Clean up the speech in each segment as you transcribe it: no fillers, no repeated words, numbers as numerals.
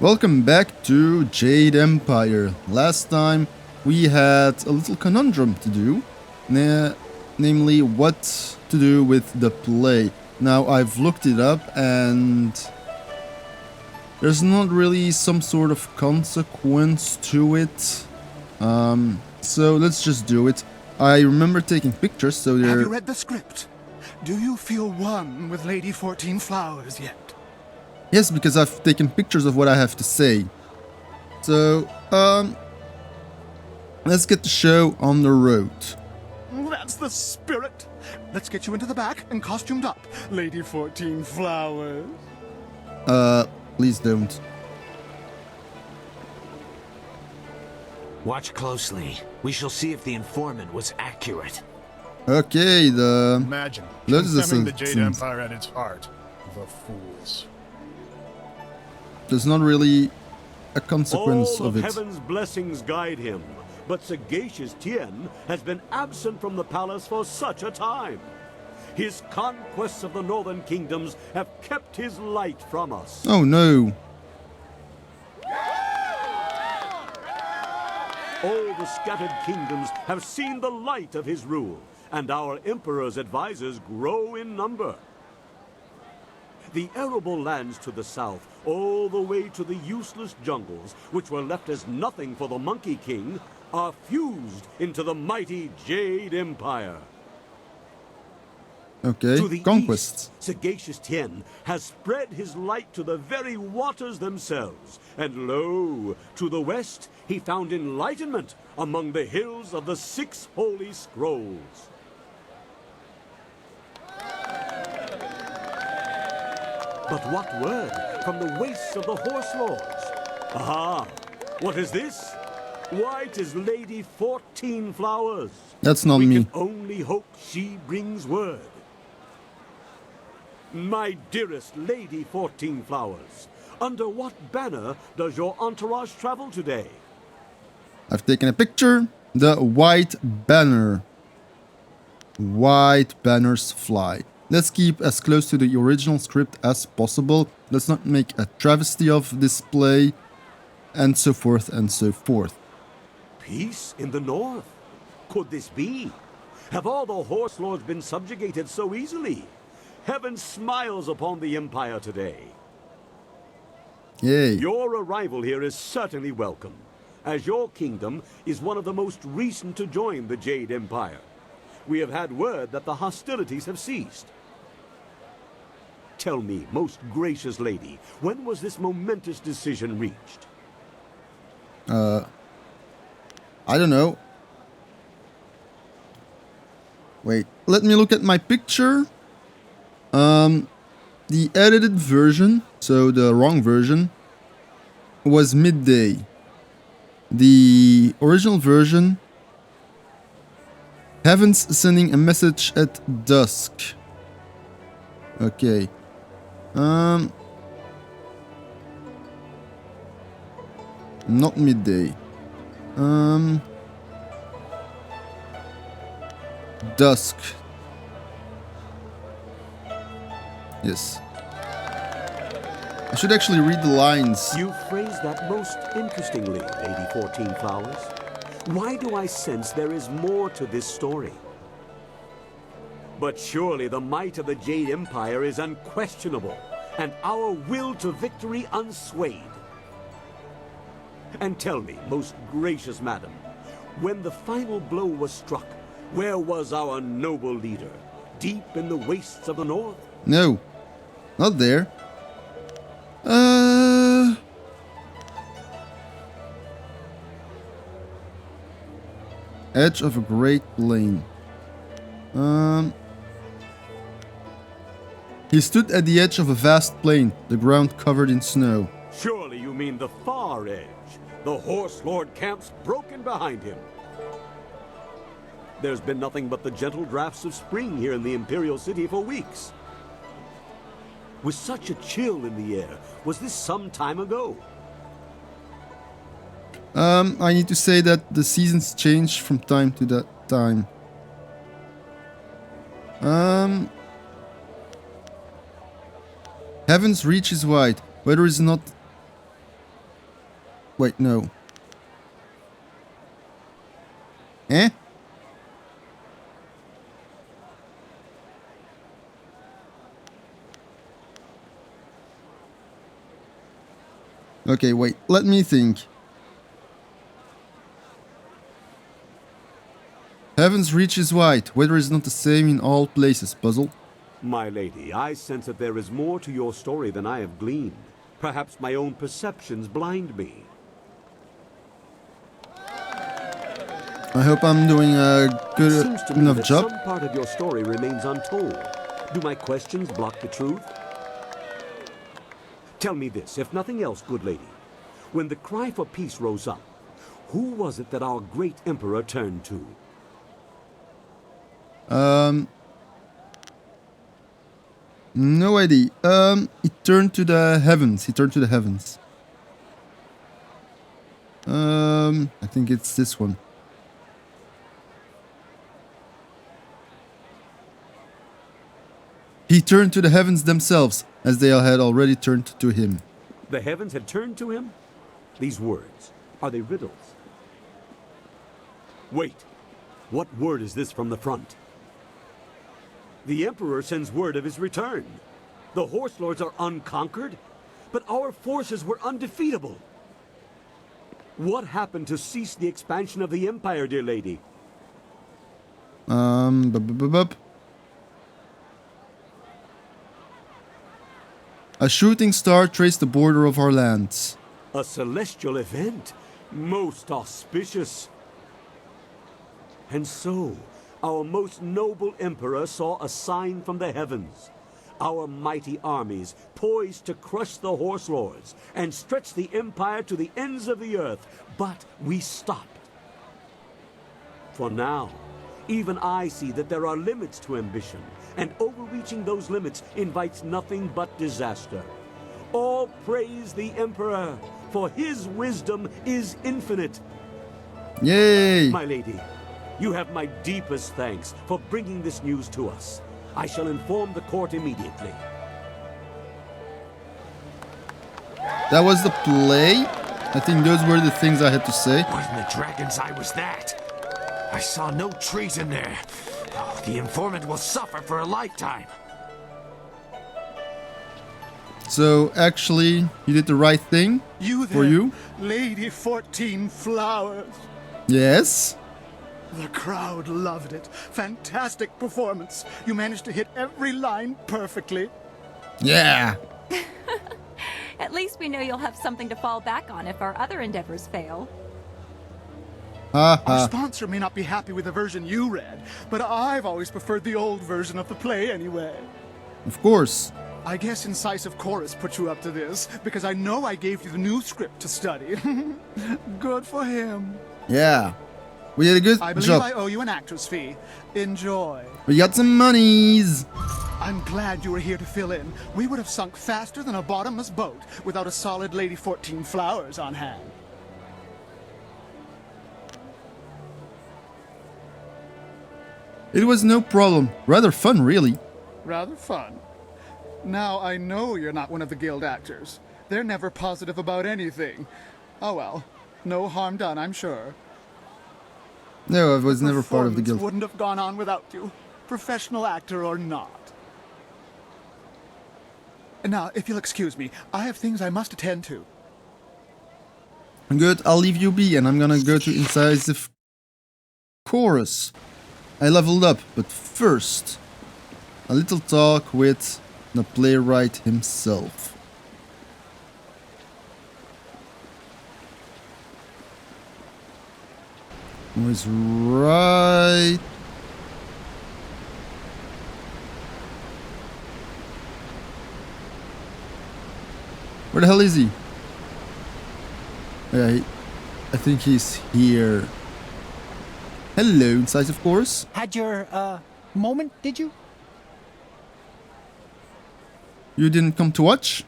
Welcome back to Jade Empire. Last time we had a little conundrum to do, namely what to do with the play. Now I've looked it up and there's not really some sort of consequence to it. So let's just do it. I remember taking pictures, so there... Have you read the script? Do you feel one with Lady 14 Flowers yet? Yes, because I've taken pictures of what I have to say. So, let's get the show on the road. That's the spirit. Let's get you into the back and costumed up, Lady 14 Flowers. Please don't. Watch closely. We shall see if the informant was accurate. Okay, the... Imagine Those are condemning the some Jade scenes. Empire at its heart. The fools. There's not really a consequence All of it. heaven's blessings guide him, but sagacious Tien has been absent from the palace for such a time. His conquests of the northern kingdoms have kept his light from us. Oh no. All the scattered kingdoms have seen the light of his rule, and our emperor's advisors grow in number. The arable lands to the south, all the way to the useless jungles, which were left as nothing for the Monkey King, are fused into the mighty Jade Empire. Okay, To the conquests. east, sagacious Tien has spread his light to the very waters themselves. And lo, to the west, he found enlightenment among the hills of the 6 holy scrolls. But what word from the wastes of the Horse Lords? Aha! What is this? Why, 'tis Lady 14 Flowers. That's not We me. can only hope she brings word. My dearest Lady 14 Flowers, under what banner does your entourage travel today? I've taken a picture. The white banner. White banners fly. Let's keep as close to the original script as possible. Let's not make a travesty of this play. And so forth and so forth. Peace in the north? Could this be? Have all the Horse Lords been subjugated so easily? Heaven smiles upon the Empire today. Yay. Your arrival here is certainly welcome, as your kingdom is one of the most recent to join the Jade Empire. We have had word that the hostilities have ceased. Tell me, most gracious lady, when was this momentous decision reached? I don't know. Wait, let me look at my picture. The edited version, so the wrong version, was midday. The original version, Heaven's sending a message at dusk. Okay. Not midday. Dusk. Yes. I should actually read the lines. You phrased that most interestingly, Lady 14 Flowers. Why do I sense there is more to this story? But surely the might of the Jade Empire is unquestionable, and our will to victory unswayed. And tell me, most gracious madam, when the final blow was struck, where was our noble leader? Deep in the wastes of the north? No. Not there. Edge of a great plain. He stood at the edge of a vast plain, the ground covered in snow. Surely you mean the far edge, the Horse Lord camps broken behind him. There's been nothing but the gentle drafts of spring here in the Imperial City for weeks. With such a chill in the air, was this some time ago? I need to say that the seasons change from time to that time. Heaven's reach is wide. Weather is not Wait, no. Eh? Okay, wait. Let me think. Heaven's reach is wide. Weather is not the same in all places. Puzzle. My lady, I sense that there is more to your story than I have gleaned. Perhaps my own perceptions blind me. I hope I'm doing a It seems to me enough that job. some part of your story remains untold. Do my questions block the truth? Tell me this, if nothing else, good lady. When the cry for peace rose up, who was it that our great emperor turned to? No idea. He turned to the heavens. He turned to the heavens. I think it's this one. He turned to the heavens themselves, as they had already turned to him. The heavens had turned to him? These words, are they riddles? Wait, what word is this from the front? The Emperor sends word of his return. The Horse Lords are unconquered, but our forces were undefeatable. What happened to cease the expansion of the Empire, dear lady? Bup. A shooting star traced the border of our lands. A celestial event, most auspicious. And so, our most noble emperor saw a sign from the heavens. Our mighty armies poised to crush the Horse Lords and stretch the empire to the ends of the earth. But we stopped. For now, even I see that there are limits to ambition, and overreaching those limits invites nothing but disaster. All praise the Emperor, for his wisdom is infinite. Yay! My lady, you have my deepest thanks for bringing this news to us. I shall inform the court immediately. That was the play. I think those were the things I had to say. What in the dragon's eye was that? I saw no treason there. Oh, the informant will suffer for a lifetime. So actually, you did the right thing. You there, For you? Lady 14 Flowers. Yes. The crowd loved it. Fantastic performance. You managed to hit every line perfectly. Yeah. At least we know you'll have something to fall back on if our other endeavors fail. Ha Our ha. sponsor may not be happy with the version you read, but I've always preferred the old version of the play anyway. Of course. I guess Incisive Chorus put you up to this, because I know I gave you the new script to study. Good for him. Yeah. We did a good I believe job. I owe you an actor's fee. Enjoy. We got some monies. I'm glad you were here to fill in. We would have sunk faster than a bottomless boat without a solid Lady 14 Flowers on hand. It was no problem. Rather fun, really. Rather fun. Now, I know you're not one of the guild actors. They're never positive about anything. Oh well. No harm done, I'm sure. No, I was never part of the Performance guild. wouldn't have gone on without you. Professional actor or not. Now, if you'll excuse me, I have things I must attend to. Good, I'll leave you be and I'm gonna go to Incisive Chorus. I leveled up, but first, a little talk with the playwright himself. Who is right... Where the hell is he? Yeah, I think he's here. Hello, Incisive Chorus. Had your, moment, did you? You didn't come to watch?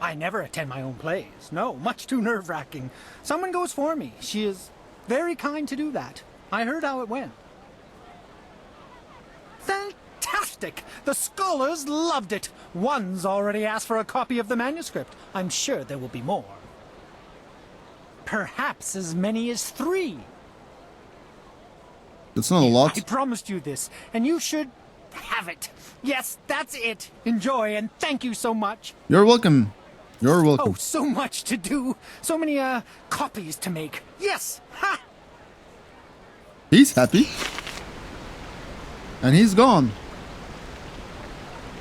I never attend my own plays. No, much too nerve-wracking. Someone goes for me. She is very kind to do that. I heard how it went. Fantastic! The scholars loved it. One's already asked for a copy of the manuscript. I'm sure there will be more. Perhaps as many as 3. That's not a lot. I promised you this, and you should have it. Yes, that's it. Enjoy, and thank you so much. You're welcome. You're welcome. Oh, so much to do. So many, copies to make. Yes! Ha! He's happy. And he's gone.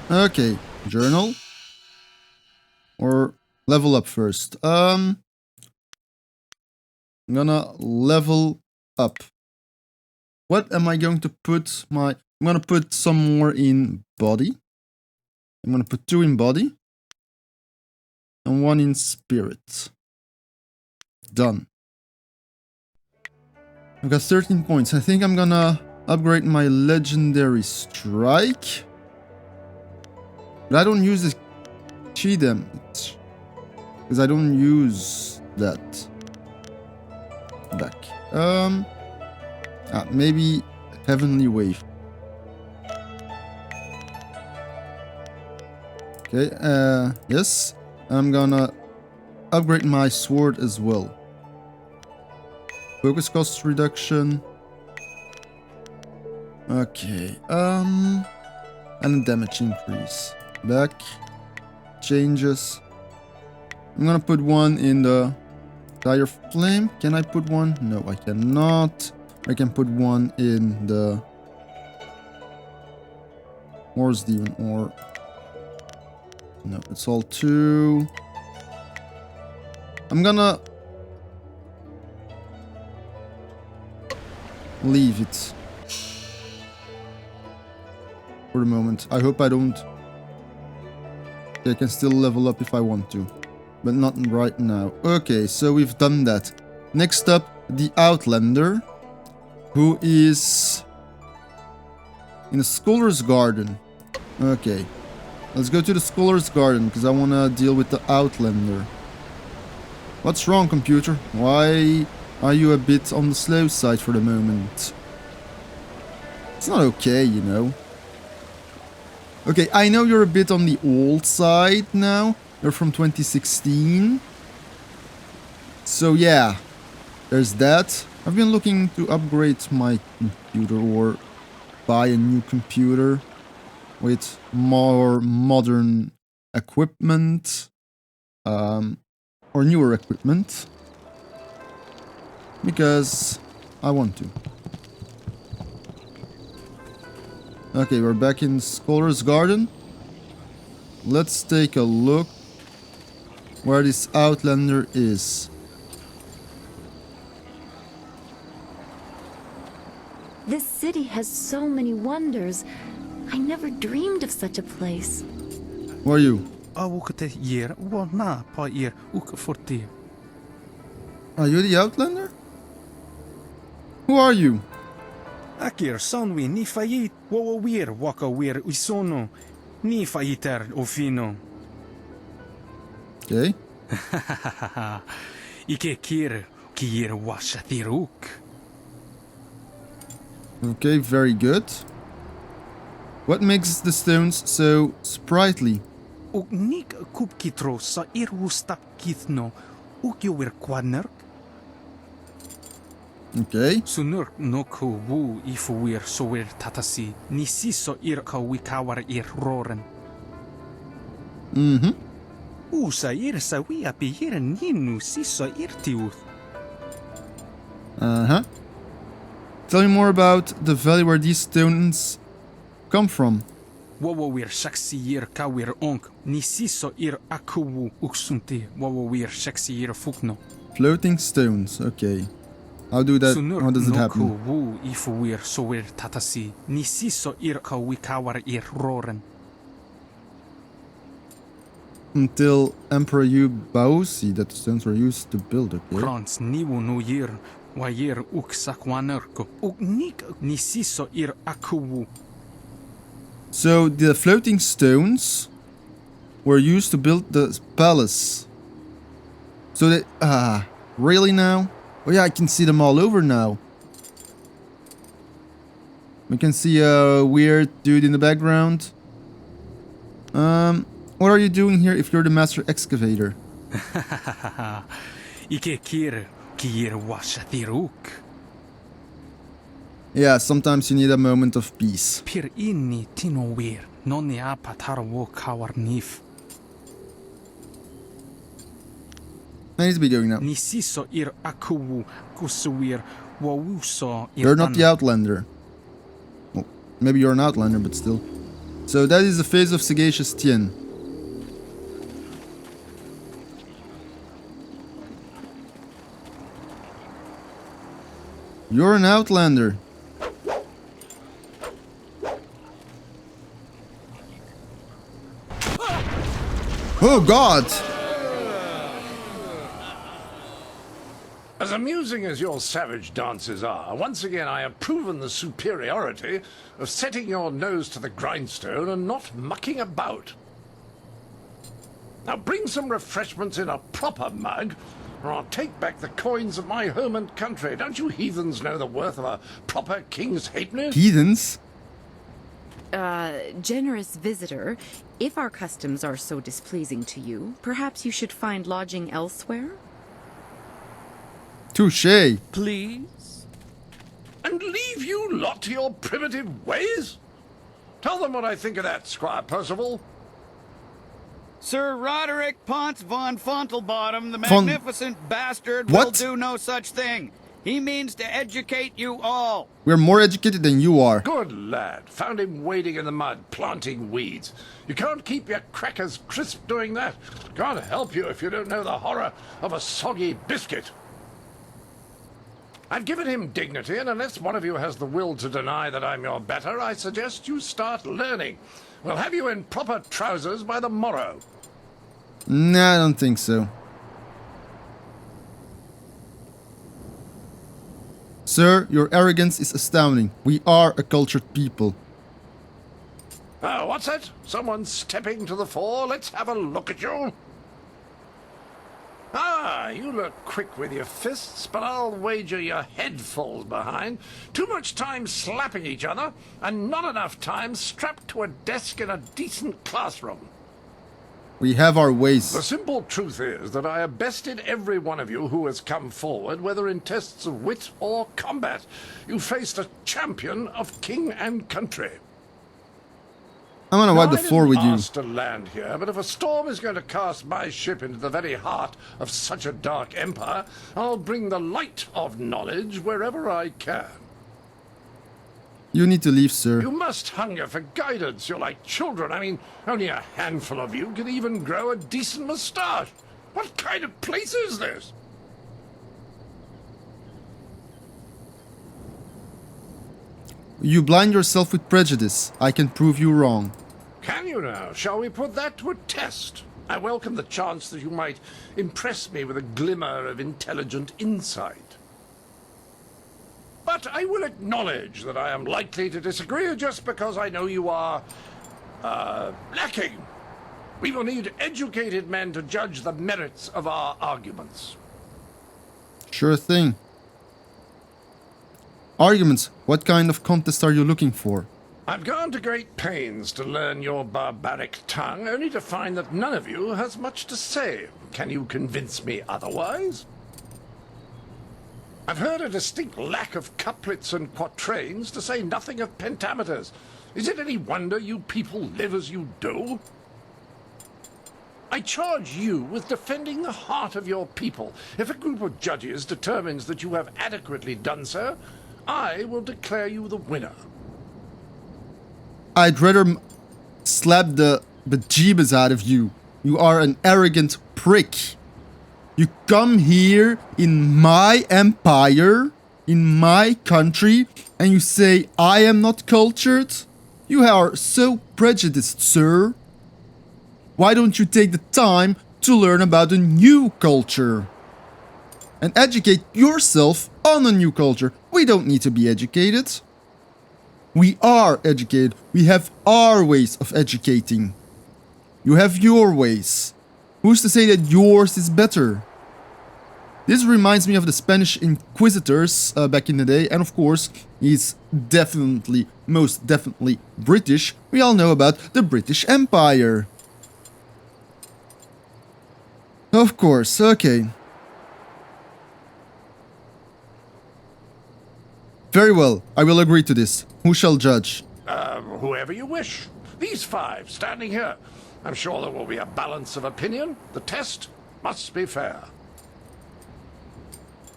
Okay, journal. Or level up first. I'm gonna level up. What am I going to put my... I'm gonna put some more in body. I'm gonna put 2 in body. And 1 in spirit. Done. I've got 13 points. I think I'm gonna upgrade my legendary strike. But I don't use the chi damage. Because I don't use that. Back. Maybe Heavenly Wave. Okay, yes. I'm gonna upgrade my sword as well. Focus cost reduction. Okay, and a damage increase. Back. Changes. I'm gonna put 1 in the Dire Flame. Can I put 1? No, I cannot. I can put 1 in the Horse Demon or... No, it's all 2. I'm gonna leave it for the moment. I hope I don't... I can still level up if I want to, but not right now. Okay, so we've done that. Next up, the Outlander, who is in a Scholar's Garden. Okay, let's go to the Scholar's Garden, because I want to deal with the Outlander. What's wrong, computer? Why are you a bit on the slow side for the moment? It's not okay, you know. Okay, I know you're a bit on the old side now. You're from 2016. So yeah, there's that. I've been looking to upgrade my computer or buy a new computer with more modern equipment. Or newer equipment. Because I want to. Okay, we're back in Scholar's Garden. Let's take a look where this Outlander is. This city has so many wonders. I never dreamed of such a place. Who are you? Are you the Outlander? Who are you? Akir sonwi ni fayit wawawir wakawir usono ni fayiter ofino. Okay. Ike kir kir washatiruk. Okay, very good. What makes the stones so sprightly? Uk kupkitro sa irwustap kithno ukyowir kwadner. Okay. Sunur no ko wu ifuwir sowir tatasi ni siso ir ka wikawar ir roren. Usa ir sa wi api ir ninu siso ir tiuth. Tell me more about the valley where these stones come from. Wawawir shaksi ir kawir onk ni siso ir akuwu uksunti wawawir shaksi ir fukno. Floating stones, okay. How do that? How does it happen? Until Emperor Yu Baozi that the stones were used to build, okay? So the floating stones were used to build the palace. So that really now? Oh yeah, I can see them all over now. We can see a weird dude in the background. What are you doing here if you're the master excavator? Ike kir kir washatiruk. Yeah, sometimes you need a moment of peace. Pir inni tinowir nonni apatarwo kawarnif. I need to be going now. Nisiso ir akuwu kusuwir wawuso ir. You're not the Outlander. Well, maybe you're an Outlander, but still. So that is the face of Sagacious Tien. You're an Outlander. Oh God! As amusing as your savage dances are, once again I have proven the superiority of setting your nose to the grindstone and not mucking about. Now bring some refreshments in a proper mug, or I'll take back the coins of my home and country. Don't you heathens know the worth of a proper king's halfpenny? Heathens? Generous visitor, if our customs are so displeasing to you, perhaps you should find lodging elsewhere? Touché. Please? And leave you lot to your primitive ways? Tell them what I think of that, Squire Percival. Sir Roderick Ponce von Fontelbottom, the magnificent bastard, What? will do no such thing. He means to educate you all. We're more educated than you are. Good lad. Found him wading in the mud, planting weeds. You can't keep your crackers crisp doing that. Can't help you if you don't know the horror of a soggy biscuit. I've given him dignity, and unless one of you has the will to deny that I'm your better, I suggest you start learning. We'll have you in proper trousers by the morrow. Nah, I don't think so. Sir, your arrogance is astounding. We are a cultured people. Oh, what's that? Someone stepping to the fore? Let's have a look at you. Ah, you look quick with your fists, but I'll wager your head falls behind. Too much time slapping each other, and not enough time strapped to a desk in a decent classroom. We have our ways. The simple truth is that I have bested every one of you who has come forward, whether in tests of wit or combat. You faced a champion of king and country. I'm gonna wipe the floor with you. I didn't ask to land here, but if a storm is going to cast my ship into the very heart of such a dark empire, I'll bring the light of knowledge wherever I can. You need to leave, sir. You must hunger for guidance. You're like children. I mean, only a handful of you can even grow a decent moustache. What kind of place is this? You blind yourself with prejudice. I can prove you wrong. Can you now? Shall we put that to a test? I welcome the chance that you might impress me with a glimmer of intelligent insight. But I will acknowledge that I am likely to disagree just because I know you are, lacking. We will need educated men to judge the merits of our arguments. Sure thing. Arguments. What kind of contest are you looking for? I've gone to great pains to learn your barbaric tongue, only to find that none of you has much to say. Can you convince me otherwise? I've heard a distinct lack of couplets and quatrains, to say nothing of pentameters. Is it any wonder you people live as you do? I charge you with defending the heart of your people. If a group of judges determines that you have adequately done so, I will declare you the winner. I'd rather slap the bejeebus out of you. You are an arrogant prick. You come here in my empire, in my country, and you say I am not cultured? You are so prejudiced, sir. Why don't you take the time to learn about a new culture? And educate yourself on a new culture. We don't need to be educated. We are educated. We have our ways of educating. You have your ways. Who's to say that yours is better? This reminds me of the Spanish inquisitors back in the day, and of course, he's definitely, most definitely British. We all know about the British Empire. Of course, okay. Very well, I will agree to this. Who shall judge? Whoever you wish. These 5 standing here. I'm sure there will be a balance of opinion. The test must be fair.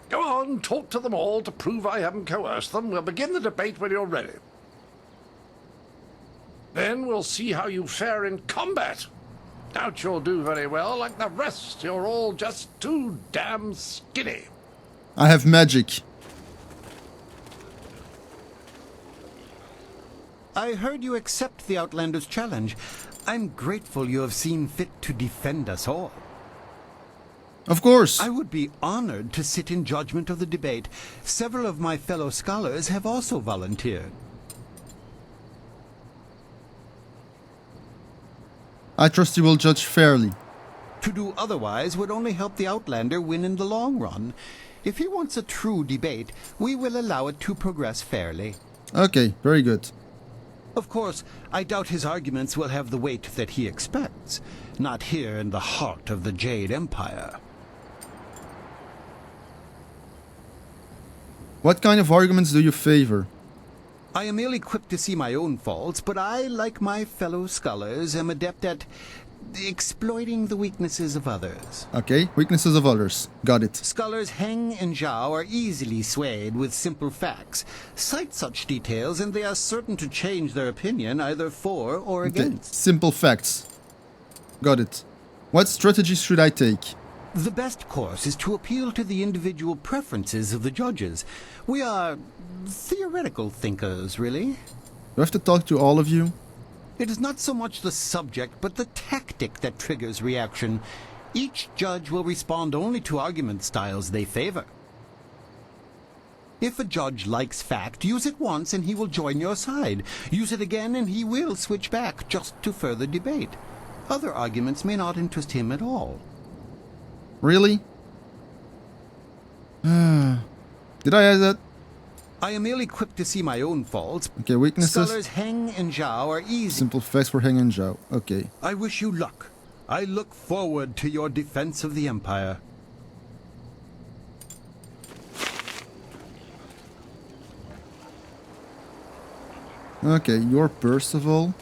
Go on, talk to them all to prove I haven't coerced them. We'll begin the debate when you're ready. Then we'll see how you fare in combat. Doubt you'll do very well. Like the rest, you're all just too damn skinny. I have magic. I heard you accept the Outlander's challenge. I'm grateful you have seen fit to defend us all. Of course. I would be honored to sit in judgment of the debate. Several of my fellow scholars have also volunteered. I trust you will judge fairly. To do otherwise would only help the Outlander win in the long run. If he wants a true debate, we will allow it to progress fairly. Okay, very good. Of course, I doubt his arguments will have the weight that he expects. Not here in the heart of the Jade Empire. What kind of arguments do you favor? I am ill-equipped to see my own faults, but I, like my fellow scholars, am adept at exploiting the weaknesses of others. Okay, weaknesses of others. Got it. Scholars Heng and Zhao are easily swayed with simple facts. Cite such details and they are certain to change their opinion either for or against. Simple facts. Got it. What strategy should I take? The best course is to appeal to the individual preferences of the judges. We are theoretical thinkers, really. Do I have to talk to all of you? It is not so much the subject, but the tactic that triggers reaction. Each judge will respond only to argument styles they favor. If a judge likes fact, use it once and he will join your side. Use it again and he will switch back, just to further debate. Other arguments may not interest him at all. Really? Did I add that? I am ill-equipped to see my own faults. Okay, weaknesses. Scholars Heng and Zhao are easy. Simple facts for Heng and Zhao. Okay. I wish you luck. I look forward to your defense of the Empire. Okay, you're Percival.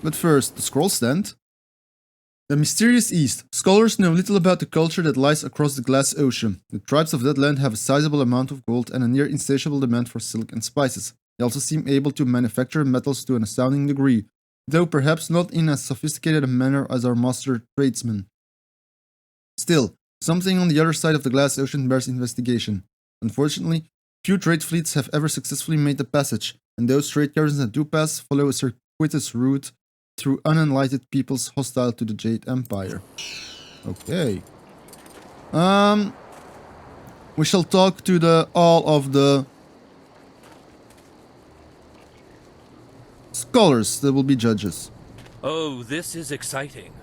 But first, the scroll stand. The mysterious East. Scholars know little about the culture that lies across the glass ocean. The tribes of that land have a sizable amount of gold and a near insatiable demand for silk and spices. They also seem able to manufacture metals to an astounding degree, though perhaps not in as sophisticated a manner as our master tradesmen. Still, something on the other side of the glass ocean bears investigation. Unfortunately, few trade fleets have ever successfully made the passage, and those trade caravans that do pass follow a circuitous route through unenlightened peoples hostile to the Jade Empire. Okay. We shall talk to all of the scholars that will be judges. Oh, this is exciting.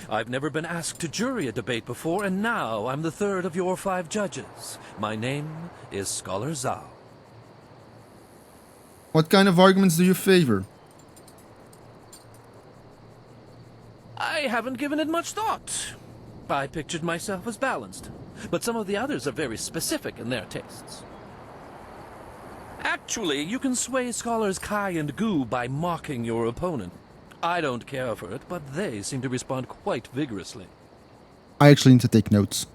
I've never been asked to jury a debate before, and now I'm the third of your 5 judges. My name is Scholar Zhao. What kind of arguments do you favor? I haven't given it much thought. I pictured myself as balanced, but some of the others are very specific in their tastes. Actually, you can sway scholars Kai and Gu by mocking your opponent. I don't care for it, but they seem to respond quite vigorously. I actually need to take notes.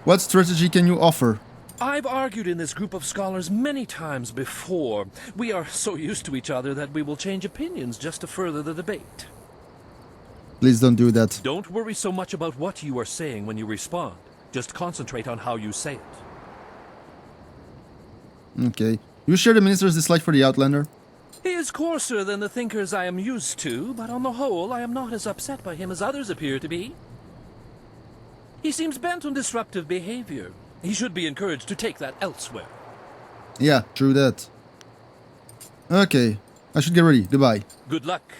What strategy can you offer? I've argued in this group of scholars many times before. We are so used to each other that we will change opinions just to further the debate. Please don't do that. Don't worry so much about what you are saying when you respond. Just concentrate on how you say it. Okay. You share the minister's dislike for the Outlander? He is coarser than the thinkers I am used to, but on the whole, I am not as upset by him as others appear to be. He seems bent on disruptive behavior. He should be encouraged to take that elsewhere. Yeah, true that. Okay. I should get ready. Goodbye. Good luck.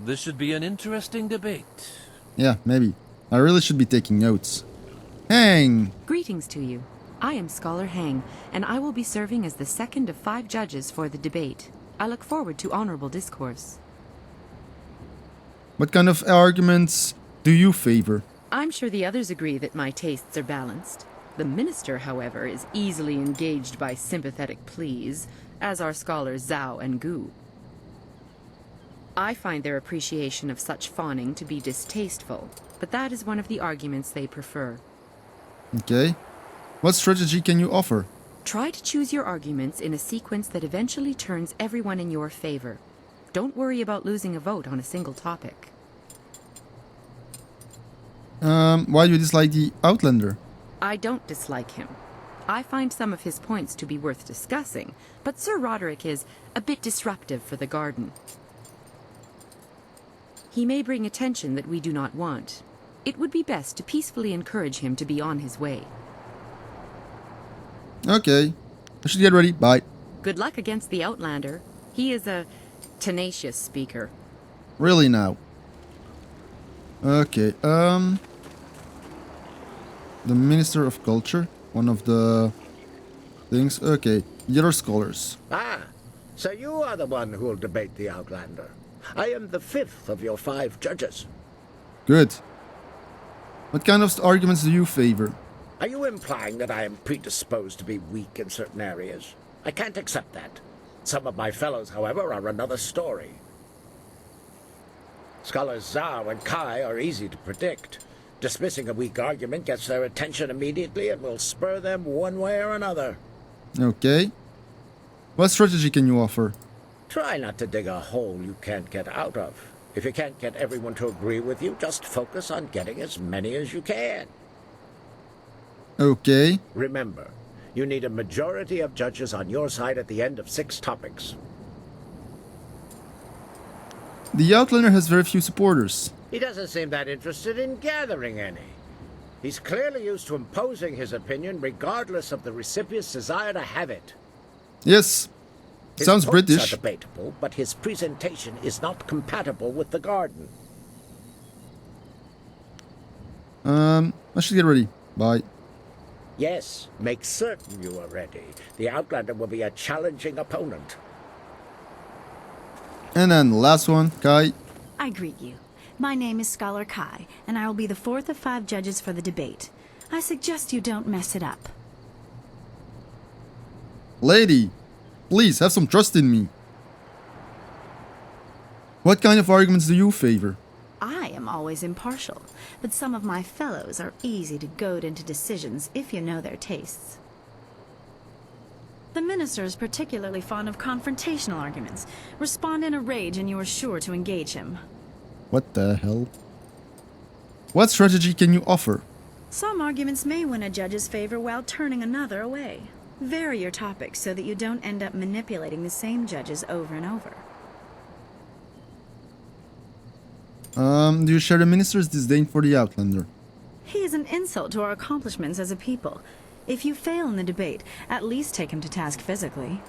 This should be an interesting debate. Yeah, maybe. I really should be taking notes. Hang! Greetings to you. I am Scholar Heng, and I will be serving as the second of 5 judges for the debate. I look forward to honorable discourse. What kind of arguments do you favor? I'm sure the others agree that my tastes are balanced. The minister, however, is easily engaged by sympathetic pleas, as are scholars Zhao and Gu. I find their appreciation of such fawning to be distasteful, but that is one of the arguments they prefer. Okay. What strategy can you offer? Try to choose your arguments in a sequence that eventually turns everyone in your favor. Don't worry about losing a vote on a single topic. Why do you dislike the Outlander? I don't dislike him. I find some of his points to be worth discussing, but Sir Roderick is a bit disruptive for the garden. He may bring attention that we do not want. It would be best to peacefully encourage him to be on his way. Okay. I should get ready. Bye. Good luck against the Outlander. He is a tenacious speaker. Really now? Okay. The Minister of Culture. One of the things. Okay. The other scholars. Ah, so you are the one who will debate the Outlander. I am the 5th of your 5 judges. Good. What kind of arguments do you favor? Are you implying that I am predisposed to be weak in certain areas? I can't accept that. Some of my fellows, however, are another story. Scholars Zhao and Kai are easy to predict. Dismissing a weak argument gets their attention immediately and will spur them one way or another. Okay. What strategy can you offer? Try not to dig a hole you can't get out of. If you can't get everyone to agree with you, just focus on getting as many as you can. Okay. Remember, you need a majority of judges on your side at the end of 6 topics. The Outlander has very few supporters. He doesn't seem that interested in gathering any. He's clearly used to imposing his opinion regardless of the recipient's desire to have it. Yes. His Sounds points British. are debatable, but his presentation is not compatible with the garden. I should get ready. Bye. Yes, make certain you are ready. The Outlander will be a challenging opponent. And then the last one, Kai. I greet you. My name is Scholar Kai, and I will be the 4th of 5 judges for the debate. I suggest you don't mess it up. Lady, please have some trust in me. What kind of arguments do you favor? I am always impartial, but some of my fellows are easy to goad into decisions if you know their tastes. The minister is particularly fond of confrontational arguments. Respond in a rage and you are sure to engage him. What the hell? What strategy can you offer? Some arguments may win a judge's favor while turning another away. Vary your topics so that you don't end up manipulating the same judges over and over. Do you share the minister's disdain for the Outlander? He is an insult to our accomplishments as a people. If you fail in the debate, at least take him to task physically.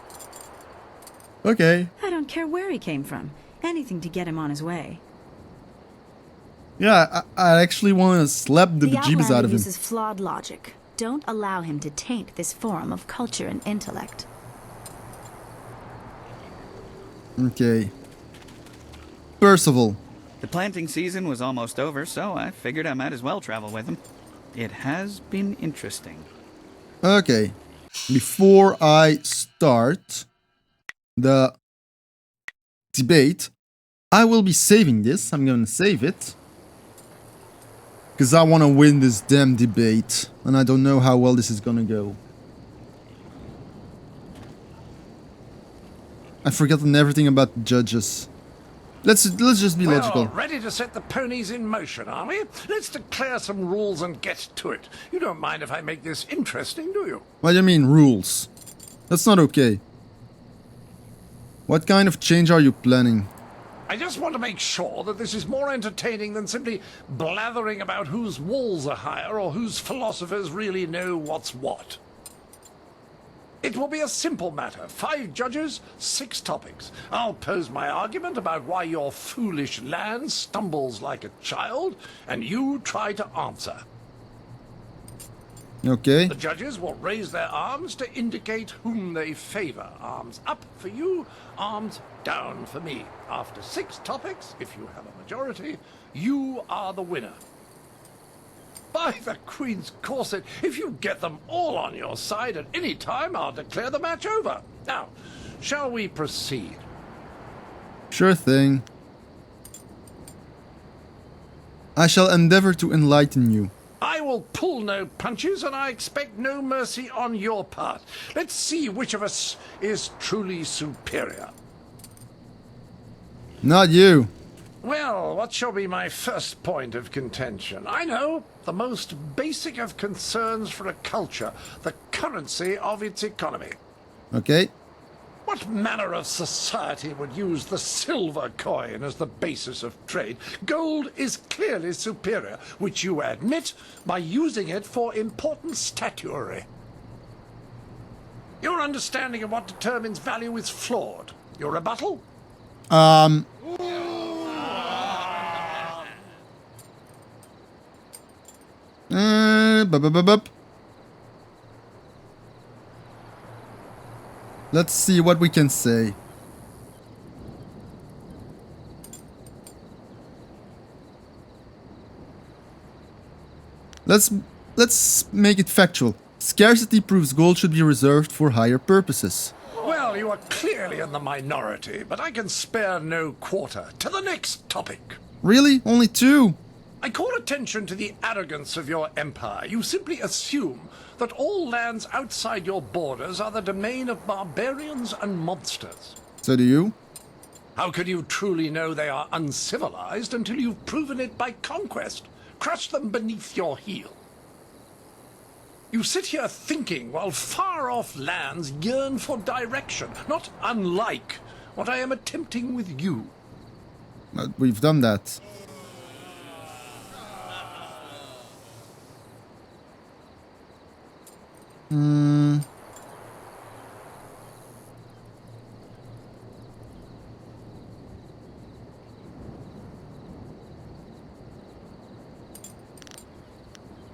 Okay. I don't care where he came from. Anything to get him on his way. Yeah, I actually want to slap the bejeebus out of him. uses flawed logic. Don't allow him to taint this forum of culture and intellect. Okay. Percival. The planting season was almost over, so I figured I might as well travel with him. It has been interesting. Okay. Before I start the debate, I will be saving this. I'm going to save it. Because I want to win this damn debate. And I don't know how well this is going to go. I've forgotten everything about the judges. Let's just be logical. Well, ready to set the ponies in motion, are we? Let's declare some rules and get to it. You don't mind if I make this interesting, do you? What do you mean, rules? That's not okay. What kind of change are you planning? I just want to make sure that this is more entertaining than simply blathering about whose walls are higher or whose philosophers really know what's what. It will be a simple matter. 5 judges, 6 topics. I'll pose my argument about why your foolish land stumbles like a child, and you try to answer. Okay. The judges will raise their arms to indicate whom they favor. Arms up for you, arms down for me. After 6 topics, if you have a majority, you are the winner. By the Queen's corset, if you get them all on your side at any time, I'll declare the match over. Now, shall we proceed? Sure thing. I shall endeavor to enlighten you. I will pull no punches, and I expect no mercy on your part. Let's see which of us is truly superior. Not you. Well, what shall be my first point of contention? I know, the most basic of concerns for a culture, the currency of its economy. Okay. What manner of society would use the silver coin as the basis of trade? Gold is clearly superior, which you admit by using it for important statuary. Your understanding of what determines value is flawed. Your rebuttal? Let's see what we can say. Let's make it factual. Scarcity proves gold should be reserved for higher purposes. Well, you are clearly in the minority, but I can spare no quarter. To the next topic. Really? Only 2? I call attention to the arrogance of your empire. You simply assume that all lands outside your borders are the domain of barbarians and monsters. So do you? How can you truly know they are uncivilized until you've proven it by conquest? Crush them beneath your heel. You sit here thinking while far-off lands yearn for direction, not unlike what I am attempting with you. But we've done that.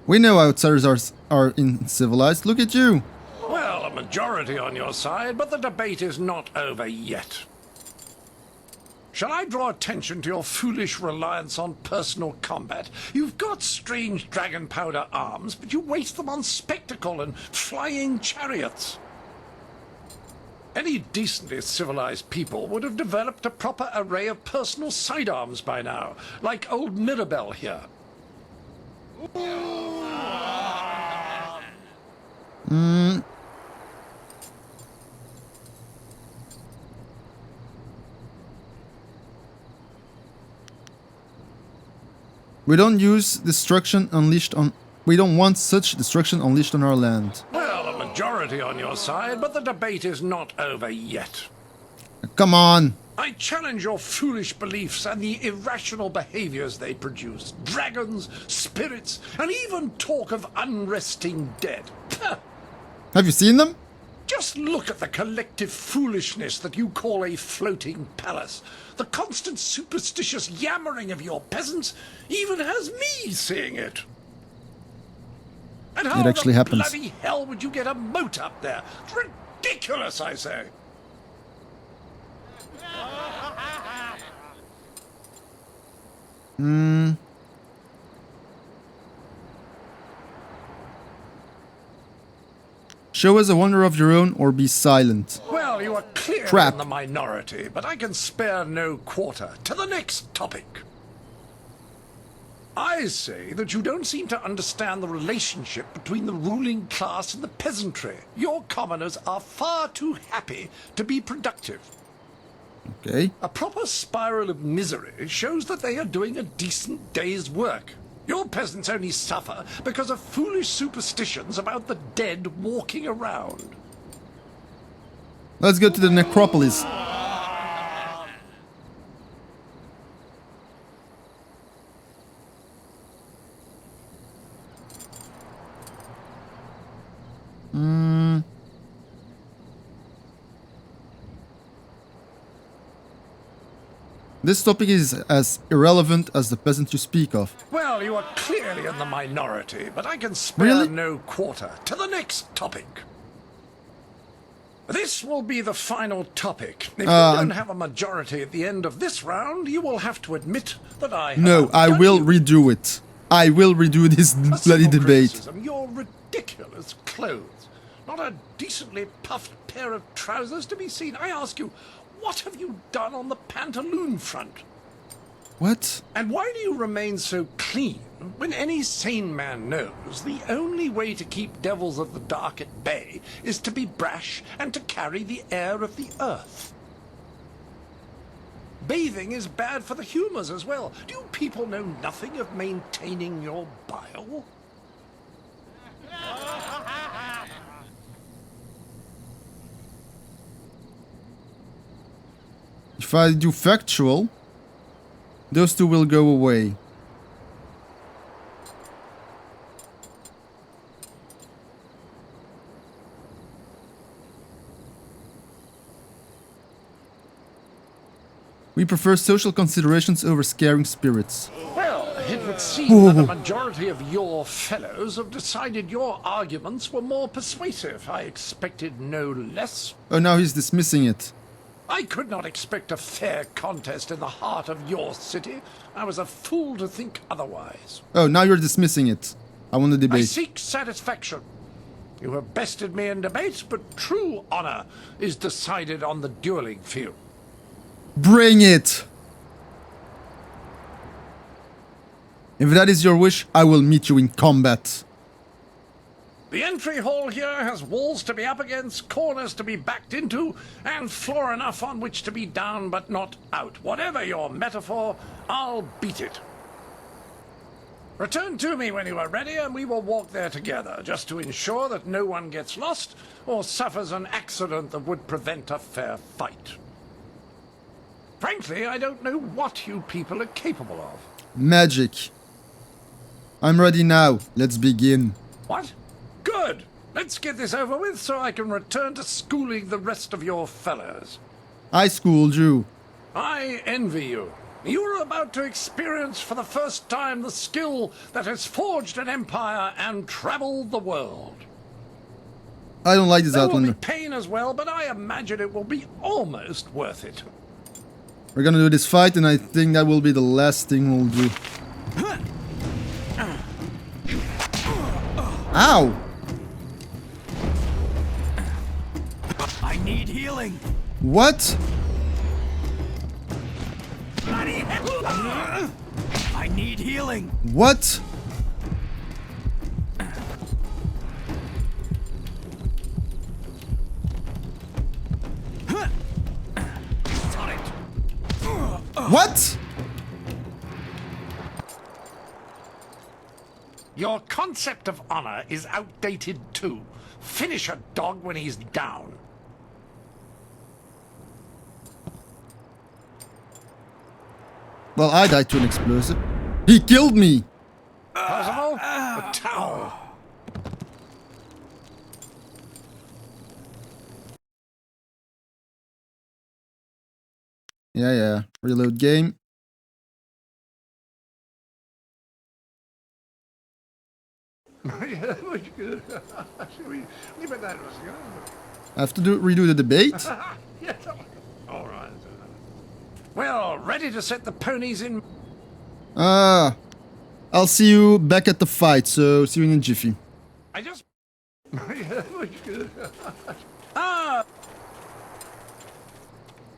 We know outsiders are uncivilized. Look at you. Well, a majority on your side, but the debate is not over yet. Shall I draw attention to your foolish reliance on personal combat? You've got strange dragon powder arms, but you waste them on spectacle and flying chariots. Any decently civilized people would have developed a proper array of personal sidearms by now, like old Mirabelle here. We don't use destruction unleashed on... We don't want such destruction unleashed on our land. Well, a majority on your side, but the debate is not over yet. Come on. I challenge your foolish beliefs and the irrational behaviors they produce. Dragons, spirits, and even talk of unresting dead. Have you seen them? Just look at the collective foolishness that you call a floating palace. The constant superstitious yammering of your peasants even has me seeing it. And how It actually the happens. bloody hell would you get a moat up there? It's ridiculous, I say. Show us a wonder of your own or be silent. Well, you are clearly Crap. in the minority, but I can spare no quarter. To the next topic. I say that you don't seem to understand the relationship between the ruling class and the peasantry. Your commoners are far too happy to be productive. Okay. A proper spiral of misery shows that they are doing a decent day's work. Your peasants only suffer because of foolish superstitions about the dead walking around. Let's go to the necropolis. This topic is as irrelevant as the peasant you speak of. Well, you are clearly in the minority, but I can spare Really? no quarter. To the next topic. This will be the final topic. If you don't have a majority at the end of this round, you will have to admit that I have No, I outdone will you. redo it. I will redo this A bloody simple debate. criticism, your ridiculous clothes. Not a decently puffed pair of trousers to be seen. I ask you, what have you done on the pantaloon front? What? And why do you remain so clean when any sane man knows the only way to keep devils of the dark at bay is to be brash and to carry the air of the earth? Bathing is bad for the humors as well. Do you people know nothing of maintaining your bile? If I do factual, those two will go away. We prefer social considerations over scaring spirits. Well, it would seem that the majority of your fellows have decided your arguments were more persuasive. I expected no less. Oh, now he's dismissing it. I could not expect a fair contest in the heart of your city. I was a fool to think otherwise. Oh, now you're dismissing it. I want to I debate. seek satisfaction. You have bested me in debate, but true honor is decided on the dueling field. Bring it! If that is your wish, I will meet you in combat. The entry hall here has walls to be up against, corners to be backed into, and floor enough on which to be down but not out. Whatever your metaphor, I'll beat it. Return to me when you are ready, and we will walk there together, just to ensure that no one gets lost or suffers an accident that would prevent a fair fight. Frankly, I don't know what you people are capable of. Magic. I'm ready now. Let's begin. What? Good! Let's get this over with so I can return to schooling the rest of your fellows. I schooled you. I envy you. You're about to experience for the first time the skill that has forged an empire and traveled the world. I don't like this There will Outlander. be pain as well, but I imagine it will be almost worth it. We're gonna do this fight, and I think that will be the last thing we'll do. Ow! I need healing. What? I need healing. What? What? Your concept of honor is outdated too. Finish a dog when he's down. Well, I died to an explosive. He killed me! Percival, the towel. Yeah. Reload game. I have to redo the debate? All right. Well, ready to set the ponies in. I'll see you back at the fight, so see you in a jiffy. I just.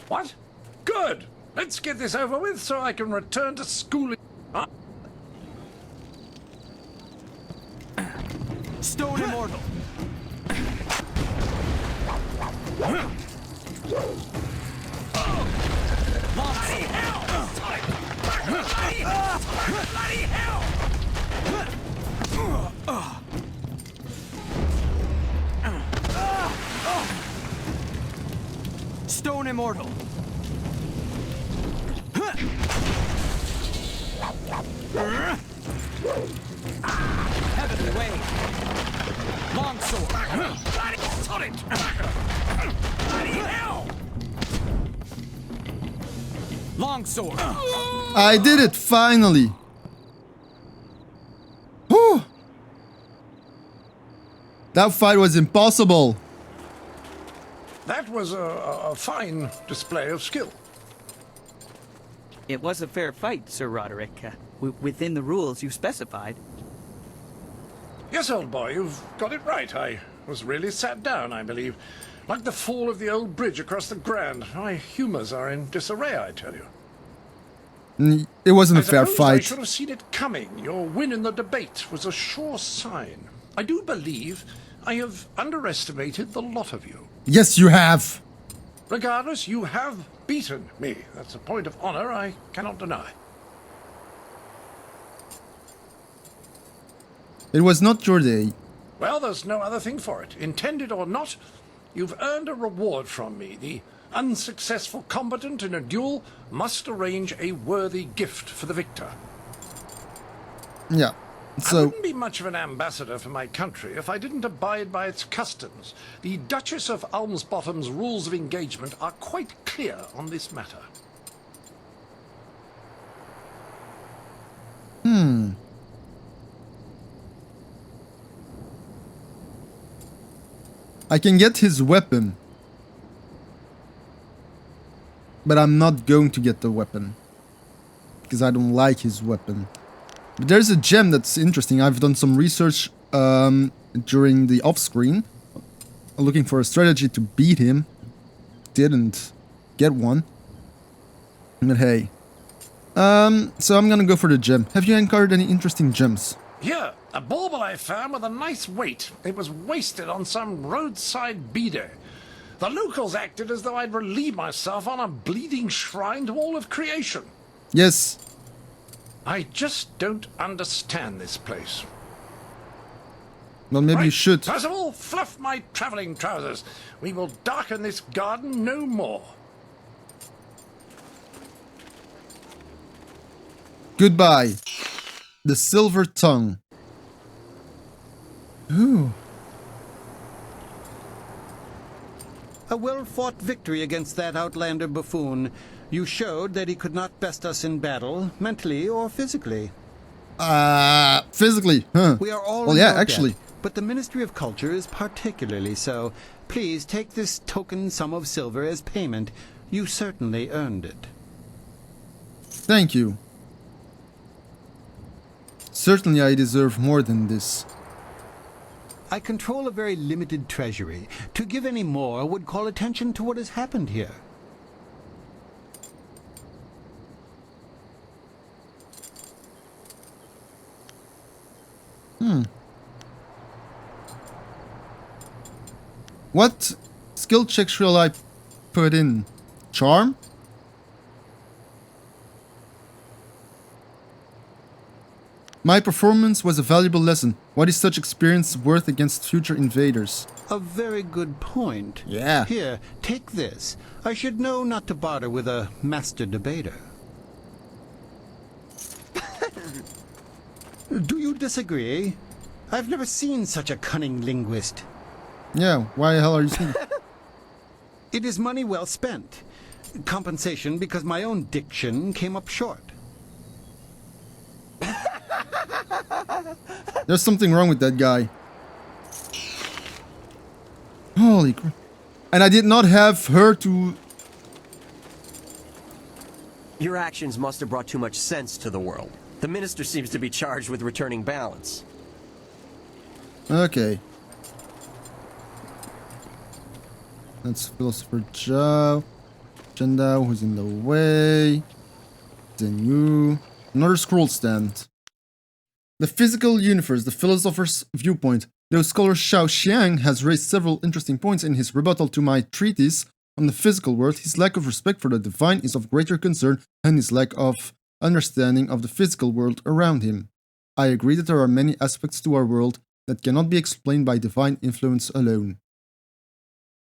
What? Good. Let's get this over with so I can return to schooling. Stone immortal. Bloody hell! Bloody hell! Stone immortal. Heavenly wave. Long sword. Bloody turret. Bloody hell! Long sword. I did it, finally! Whew. That fight was impossible! That was a fine display of skill. It was a fair fight, Sir Roderick. within the rules you specified. Yes, old boy, you've got it right. I was really sat down, I believe. Like the fall of the old bridge across the Grand. My humours are in disarray, I tell you. It wasn't a I fair suppose I fight. should have seen it coming. Your win in the debate was a sure sign. I do believe I have underestimated the lot of you. Yes, you have. Regardless, you have beaten me. That's a point of honor I cannot deny. It was not your day. Well, there's no other thing for it. Intended or not, you've earned a reward from me. The unsuccessful combatant in a duel must arrange a worthy gift for the victor. Yeah. I So, wouldn't be much of an ambassador for my country if I didn't abide by its customs. The Duchess of Almsbottom's rules of engagement are quite clear on this matter. I can get his weapon. But I'm not going to get the weapon. Because I don't like his weapon. But there's a gem that's interesting. I've done some research during the off-screen. Looking for a strategy to beat him. Didn't get one. But hey. So I'm gonna go for the gem. Have you encountered any interesting gems? Here, a bauble I found with a nice weight. It was wasted on some roadside beater. The locals acted as though I'd relieved myself on a bleeding shrine to all of creation. Yes. I just don't understand this place. Well, maybe you should. Percival, fluff my travelling trousers. We will darken this garden no more. Goodbye. The Silver Tongue. Ooh. A well-fought victory against that Outlander buffoon. You showed that he could not best us in battle, mentally or physically. Physically, huh? We are all well, in yeah, your actually. debt, but the Ministry of Culture is particularly so. Please take this token sum of silver as payment. You certainly earned it. Thank you. Certainly I deserve more than this. I control a very limited treasury. To give any more would call attention to what has happened here. What skill check shall I put in? Charm? My performance was a valuable lesson. What is such experience worth against future invaders? A very good point. Yeah. Here, take this. I should know not to barter with a master debater. Do you disagree? I've never seen such a cunning linguist. Yeah, why the hell are you saying? It is money well spent. Compensation because my own diction came up short. There's something wrong with that guy. Holy crap. And I did not have her to... Your actions must have brought too much sense to the world. The minister seems to be charged with returning balance. Okay. That's Philosopher Zhao. Zhendao, who's in the way. Then you. Another scroll stand. The physical universe, the philosopher's viewpoint. Though scholar Xiao Xiang has raised several interesting points in his rebuttal to my treatise on the physical world, his lack of respect for the divine is of greater concern than his lack of understanding of the physical world around him. I agree that there are many aspects to our world that cannot be explained by divine influence alone.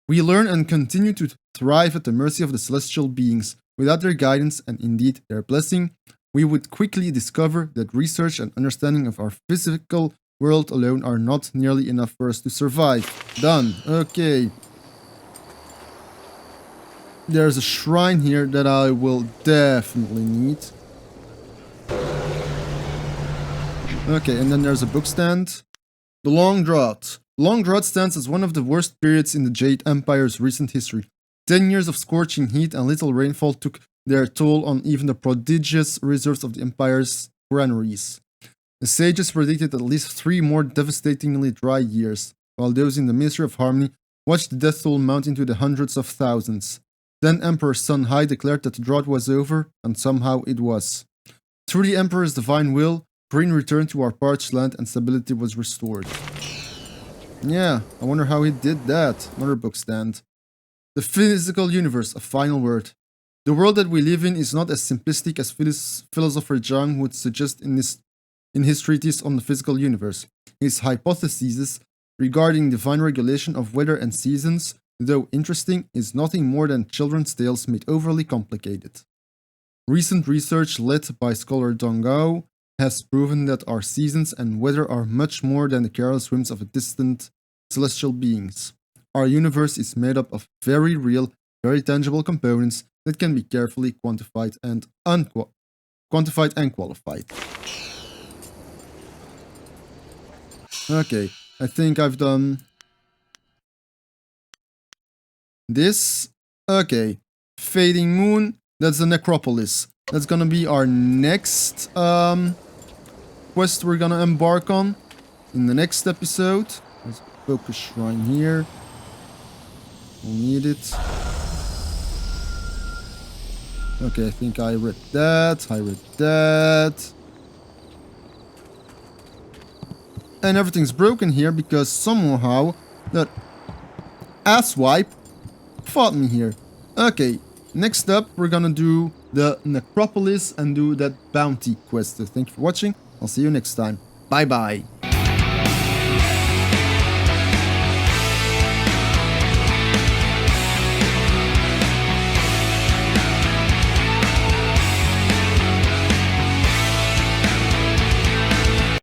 We learn and continue to thrive at the mercy of the celestial beings. Without their guidance and indeed their blessing, we would quickly discover that research and understanding of our physical world alone are not nearly enough for us to survive. Done. Okay. There's a shrine here that I will definitely need. Okay, and then there's a book stand. The Long Drought. The Long Drought stands as one of the worst periods in the Jade Empire's recent history. 10 years of scorching heat and little rainfall took their toll on even the prodigious reserves of the Empire's granaries. The sages predicted at least 3 more devastatingly dry years, while those in the Ministry of Harmony watched the death toll mount into the hundreds of thousands. Then Emperor Sun Hai declared that the drought was over, and somehow it was. Through the Emperor's divine will, green returned to our parched land and stability was restored. Yeah, I wonder how he did that. Another book stand. The physical universe, a final word. The world that we live in is not as simplistic as philosopher Zhang would suggest in his treatise on the physical universe. His hypotheses regarding divine regulation of weather and seasons, though interesting, is nothing more than children's tales made overly complicated. Recent research led by scholar Dong Gao has proven that our seasons and weather are much more than the careless whims of distant celestial beings. Our universe is made up of very real, very tangible components that can be carefully quantified and qualified. Okay, I think I've done this. Okay, Fading Moon, that's the Necropolis. That's gonna be our next quest we're gonna embark on in the next episode. Let's focus shrine here. We'll need it. Okay, I think I read that. And everything's broken here because somehow that asswipe fought me here. Okay, next up we're gonna do the Necropolis and do that bounty quest. So thank you for watching. I'll see you next time. Bye bye.